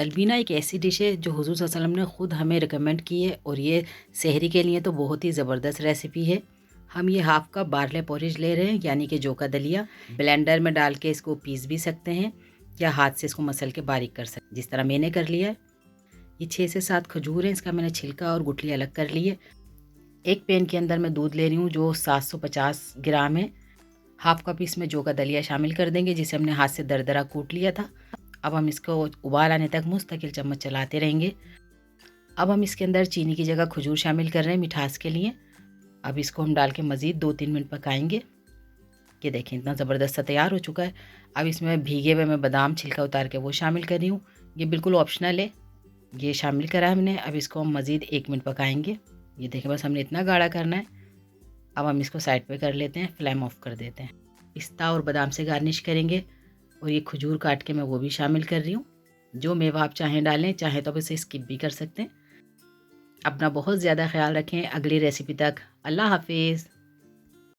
तलबीना एक ऐसी डिश है जो हुज़ूर सल्लल्लाहु अलैहि वसल्लम ने ख़ुद हमें रिकमेंड की है और ये सहरी के लिए तो बहुत ही ज़बरदस्त रेसिपी है। हम ये हाफ़ कप बारले पोरिज ले रहे हैं, यानी कि जौ का दलिया। ब्लेंडर में डाल के इसको पीस भी सकते हैं या हाथ से इसको मसल के बारीक कर सकते हैं, जिस तरह मैंने कर लिया है। ये 6 से 7 खजूर हैं, इसका मैंने छिलका और गुठली अलग कर ली है। एक पैन के अंदर मैं दूध ले रही हूँ जो 750 ग्राम है। हाफ़ कप इसमें जौ का दलिया शामिल कर देंगे, जिसे हमने हाथ से दरदरा कूट लिया था। अब हम इसको उबाल आने तक मुस्तकिल चम्मच चलाते रहेंगे। अब हम इसके अंदर चीनी की जगह खजूर शामिल कर रहे हैं मिठास के लिए। अब इसको हम डाल के मज़ीद 2-3 मिनट पकाएंगे। ये देखें इतना ज़बरदस्त सा तैयार हो चुका है। अब इसमें भीगे हुए मैं बादाम छिलका उतार के वो शामिल कर रही हूँ। ये बिल्कुल ऑप्शनल है, ये शामिल करा है हमने। अब इसको हम मज़ीद 1 मिनट पकाएंगे। ये देखें बस हमने इतना गाढ़ा करना है। अब हम इसको साइड पे कर लेते हैं, फ्लेम ऑफ कर देते हैं। पिस्ता और बादाम से गार्निश करेंगे और ये खजूर काट के मैं वो भी शामिल कर रही हूँ। जो मेवा आप चाहें डालें, चाहे तो आप इसे स्किप भी कर सकते हैं। अपना बहुत ज़्यादा ख्याल रखें। अगली रेसिपी तक अल्लाह हाफिज़।